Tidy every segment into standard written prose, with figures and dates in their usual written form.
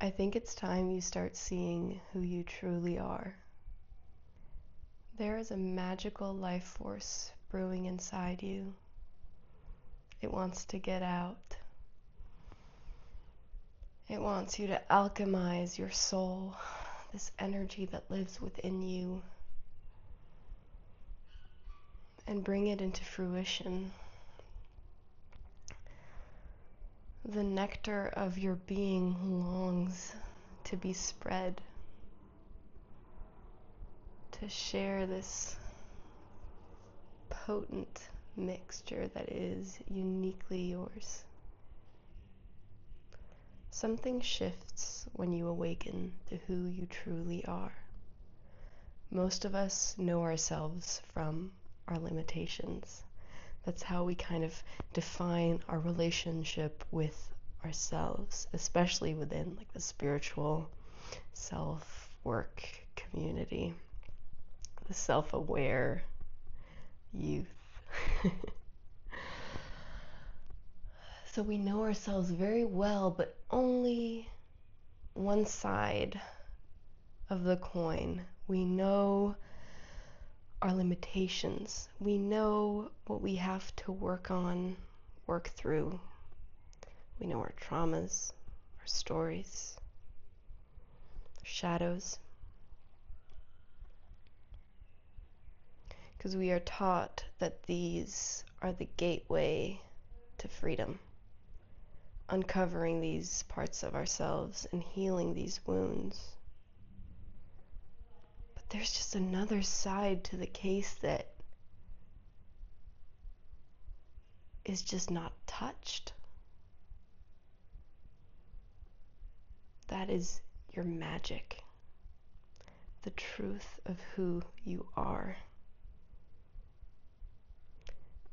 I think it's time you start seeing who you truly are. There is a magical life force brewing inside you. It wants to get out. It wants you to alchemize your soul, this energy that lives within you, and bring it into fruition. The nectar of your being longs to be spread, to share this potent mixture that is uniquely yours. Something shifts when you awaken to who you truly are. Most of us know ourselves from our limitations. That's how we kind of define our relationship with ourselves, especially within like the spiritual self-work community, the self-aware youth. So we know ourselves very well, but only one side of the coin. We know our limitations. We know what we have to work on, work through. We know our traumas, our stories, our shadows. Because we are taught that these are the gateway to freedom. Uncovering these parts of ourselves and healing these wounds. But there's just another side to the case that is just not touched. That is your magic, the truth of who you are,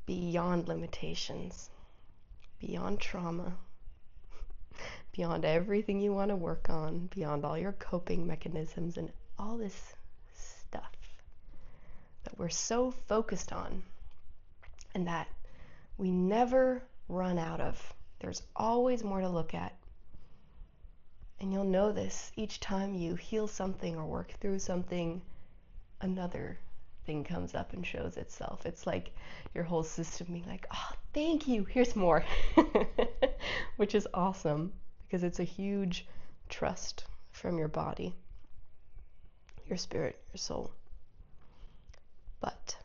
beyond limitations, beyond trauma, beyond everything you want to work on, beyond all your coping mechanisms and all this stuff that we're so focused on and that we never run out of. There's always more to look at. And you'll know this each time you heal something or work through something, another thing comes up and shows itself. It's like your whole system being like, oh, thank you, here's more. Which is awesome because it's a huge trust from your body, your spirit, your soul. But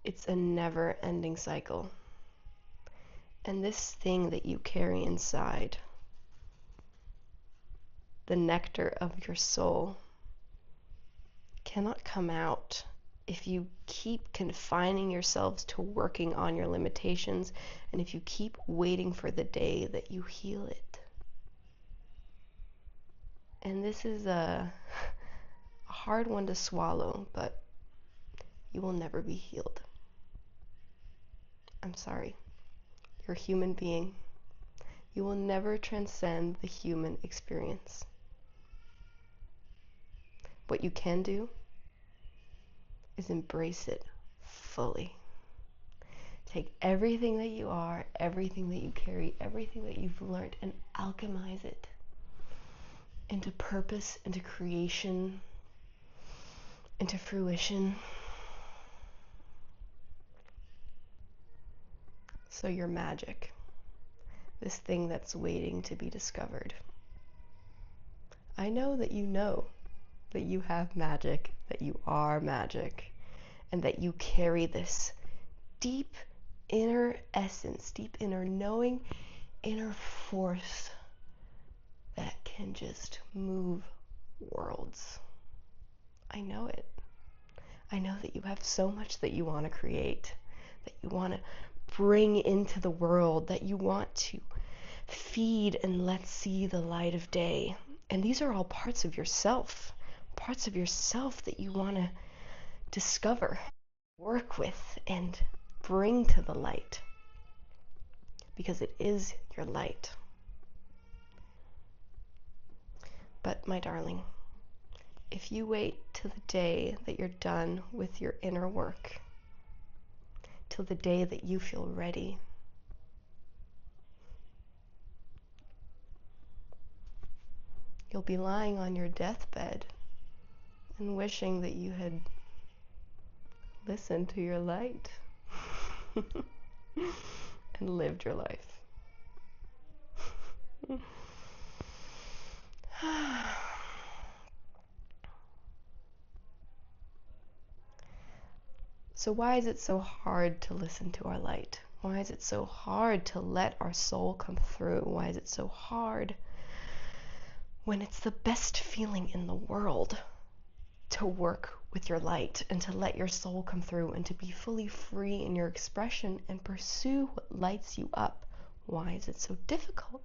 it's a never-ending cycle. And this thing that you carry inside, the nectar of your soul, cannot come out if you keep confining yourselves to working on your limitations and if you keep waiting for the day that you heal it. And this is a hard one to swallow, but you will never be healed. I'm sorry. You're a human being. You will never transcend the human experience. What you can do is embrace it fully. Take everything that you are, everything that you carry, everything that you've learned, and alchemize it into purpose, into creation, into fruition. So your magic, this thing that's waiting to be discovered. I know that you have magic, that you are magic, and that you carry this deep inner essence, deep inner knowing, inner force that can just move worlds. I know it. I know that you have so much that you want to create, that you want to bring into the world, that you want to feed and let see the light of day. And these are all parts of yourself that you want to discover, work with, and bring to the light. Because it is your light. But my darling, if you wait till the day that you're done with your inner work, till the day that you feel ready, You'll be lying on your deathbed and wishing that you had listened to your light and lived your life. So why is it so hard to listen to our light? Why is it so hard to let our soul come through? Why is it so hard when it's the best feeling in the world to work with your light and to let your soul come through and to be fully free in your expression and pursue what lights you up? Why is it so difficult?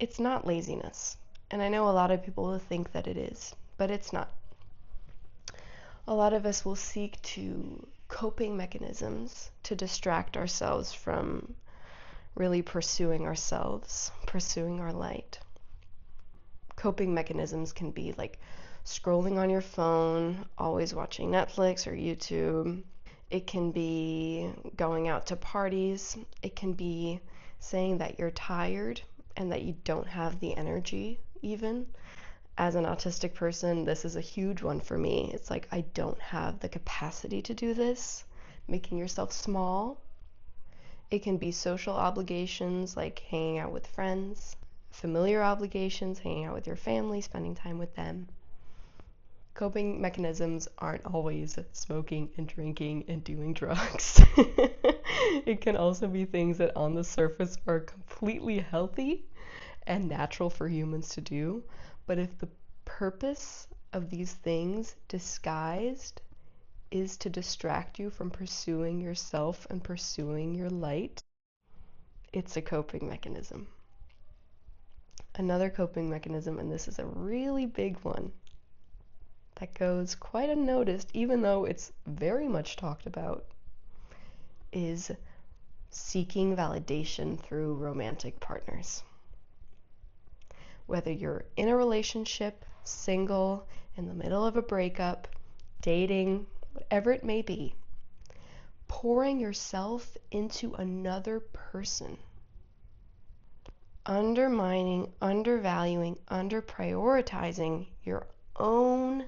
It's not laziness. And I know a lot of people will think that it is, but it's not. A lot of us will seek to coping mechanisms to distract ourselves from really pursuing ourselves, pursuing our light. Coping mechanisms can be like scrolling on your phone, always watching Netflix or YouTube. It can be going out to parties. It can be saying that you're tired and that you don't have the energy even. As an autistic person, this is a huge one for me. It's like, I don't have the capacity to do this. Making yourself small. It can be social obligations like hanging out with friends, familiar obligations, hanging out with your family, spending time with them. Coping mechanisms aren't always smoking and drinking and doing drugs. It can also be things that on the surface are completely healthy and natural for humans to do. But if the purpose of these things disguised is to distract you from pursuing yourself and pursuing your light, it's a coping mechanism. Another coping mechanism, and this is a really big one that goes quite unnoticed, even though it's very much talked about, is seeking validation through romantic partners. Whether you're in a relationship, single, in the middle of a breakup, dating, whatever it may be, pouring yourself into another person, undermining, undervaluing, underprioritizing your own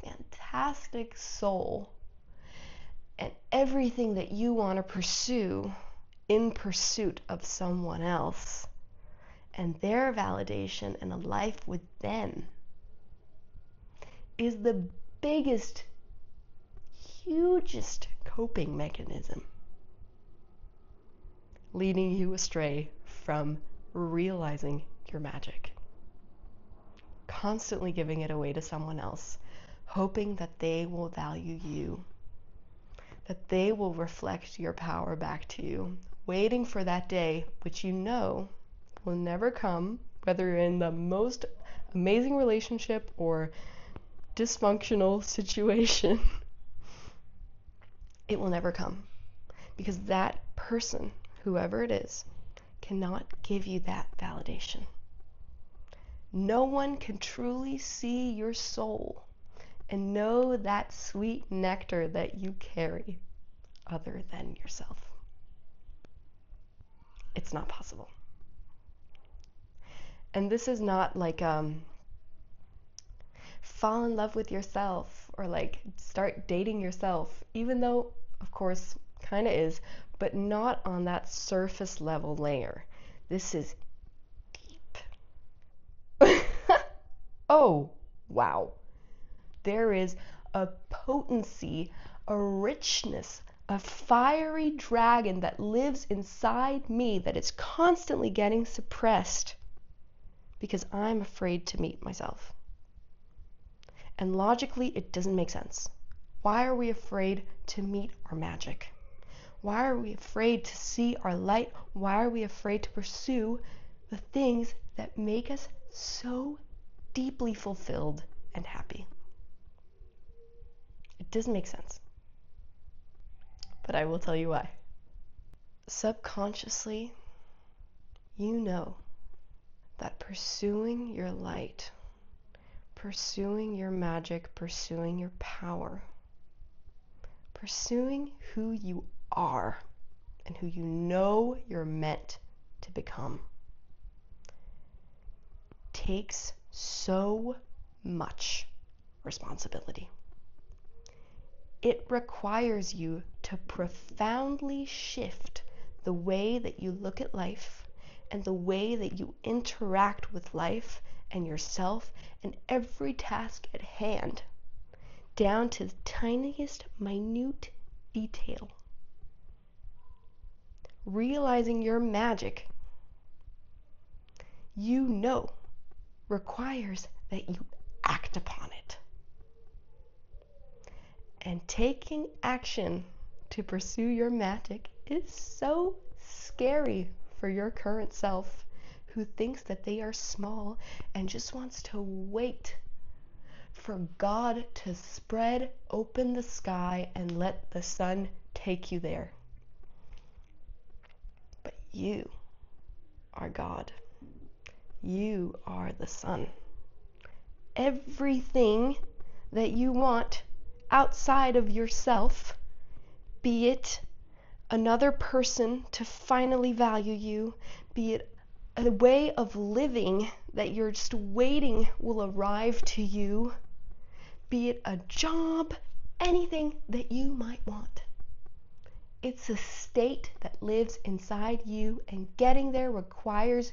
fantastic soul and everything that you want to pursue in pursuit of someone else and their validation and a life with them is the biggest, hugest coping mechanism, leading you astray from realizing your magic. Constantly giving it away to someone else, hoping that they will value you, that they will reflect your power back to you, waiting for that day, which you know will never come, whether you're in the most amazing relationship or dysfunctional situation. It will never come because that person, whoever it is, cannot give you that validation. No one can truly see your soul and know that sweet nectar that you carry other than yourself. It's not possible. And this is not like fall in love with yourself or like start dating yourself, even though of course kind of is, but not on that surface level layer. This is deep. Oh, wow. There is a potency, a richness, a fiery dragon that lives inside me that is constantly getting suppressed because I'm afraid to meet myself. And logically, it doesn't make sense. Why are we afraid to meet our magic? Why are we afraid to see our light? Why are we afraid to pursue the things that make us so deeply fulfilled and happy? It doesn't make sense. But I will tell you why. Subconsciously, you know that pursuing your light, pursuing your magic, pursuing your power, pursuing who you are and who you know you're meant to become takes so much responsibility. It requires you to profoundly shift the way that you look at life and the way that you interact with life and yourself and every task at hand, down to the tiniest, minute detail. Realizing your magic, you know, requires that you act upon it. And taking action to pursue your magic is so scary for your current self, who thinks that they are small and just wants to wait for God to spread open the sky and let the sun take you there. But you are God. You are the sun. Everything that you want outside of yourself, be it another person to finally value you, be it a way of living that you're just waiting will arrive to you, be it a job, anything that you might want. It's a state that lives inside you, and getting there requires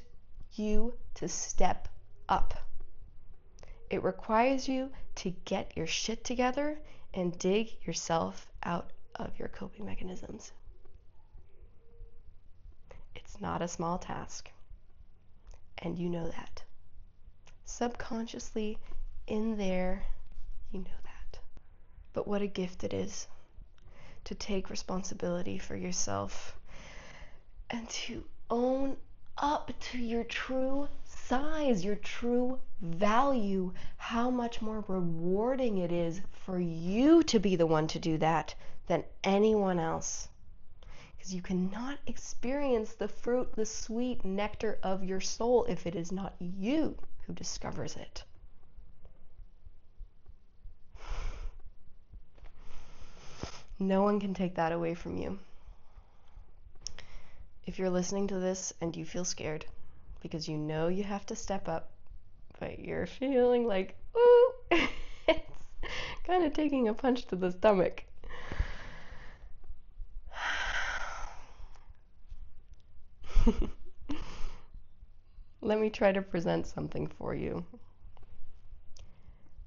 you to step up. It requires you to get your shit together and dig yourself out of your coping mechanisms. It's not a small task, and you know that. Subconsciously, in there, you know that. But what a gift it is to take responsibility for yourself and to own up to your true size, your true value, how much more rewarding it is for you to be the one to do that than anyone else. Because you cannot experience the fruit, the sweet nectar of your soul if it is not you who discovers it. No one can take that away from you. If you're listening to this and you feel scared because you know you have to step up, but you're feeling like, ooh, it's kind of taking a punch to the stomach. Let me try to present something for you.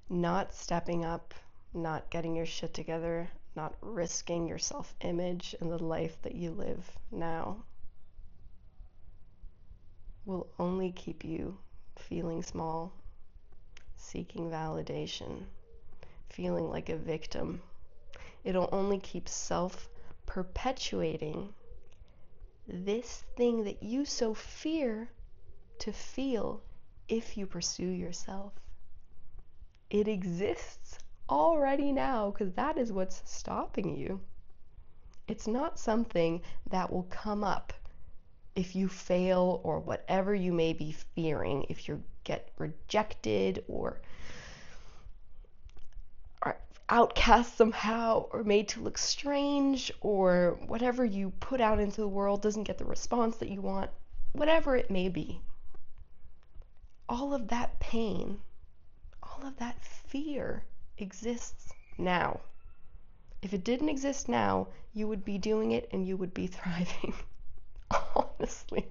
Not stepping up, not getting your shit together, not risking your self-image and the life that you live now will only keep you feeling small, seeking validation, feeling like a victim. It'll only keep self-perpetuating this thing that you so fear to feel if you pursue yourself. It exists already now because that is what's stopping you. It's not something that will come up if you fail or whatever you may be fearing, if you get rejected or are outcast somehow or made to look strange, or whatever you put out into the world doesn't get the response that you want, whatever it may be. All of that pain, all of that fear exists now. If it didn't exist now, you would be doing it and you would be thriving. Honestly.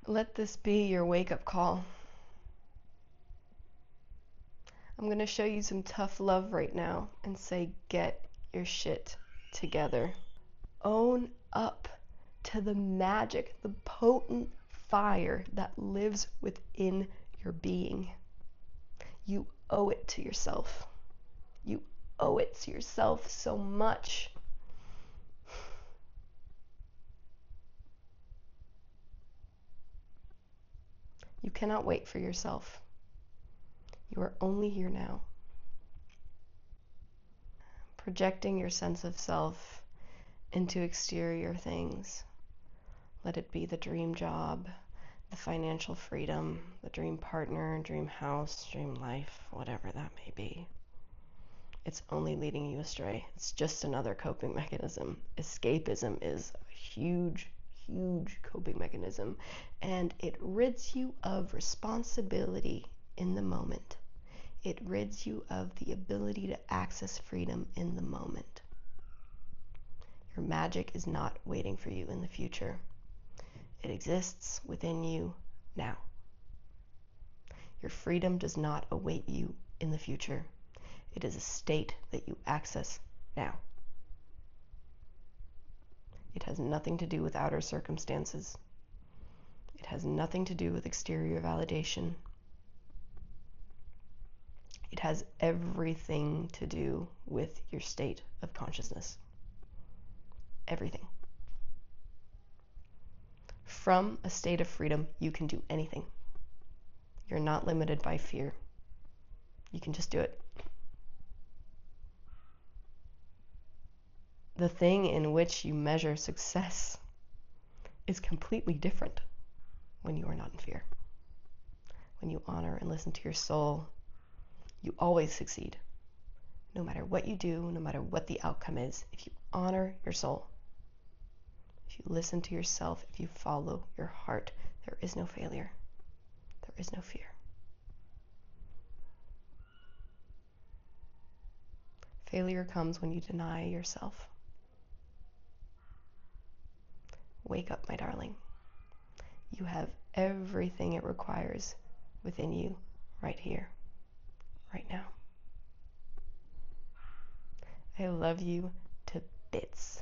Let this be your wake-up call. I'm going to show you some tough love right now and say, get your shit together. Own up to the magic, the potent fire that lives within your being. You owe it to yourself. You owe it to yourself so much. You cannot wait for yourself. You are only here now. Projecting your sense of self into exterior things. Let it be the dream job, the financial freedom, the dream partner, dream house, dream life, whatever that may be. It's only leading you astray. It's just another coping mechanism. Escapism is a huge, huge coping mechanism, and it rids you of responsibility in the moment. It rids you of the ability to access freedom in the moment. Your magic is not waiting for you in the future. It exists within you now. Your freedom does not await you in the future. It is a state that you access now. It has nothing to do with outer circumstances. It has nothing to do with exterior validation. It has everything to do with your state of consciousness. Everything. From a state of freedom, you can do anything. You're not limited by fear. You can just do it. The thing in which you measure success is completely different when you are not in fear. When you honor and listen to your soul, you always succeed. No matter what you do, no matter what the outcome is, if you honor your soul, if you listen to yourself, if you follow your heart, there is no failure. There is no fear. Failure comes when you deny yourself. Wake up, my darling. You have everything it requires within you right here, right now. I love you to bits.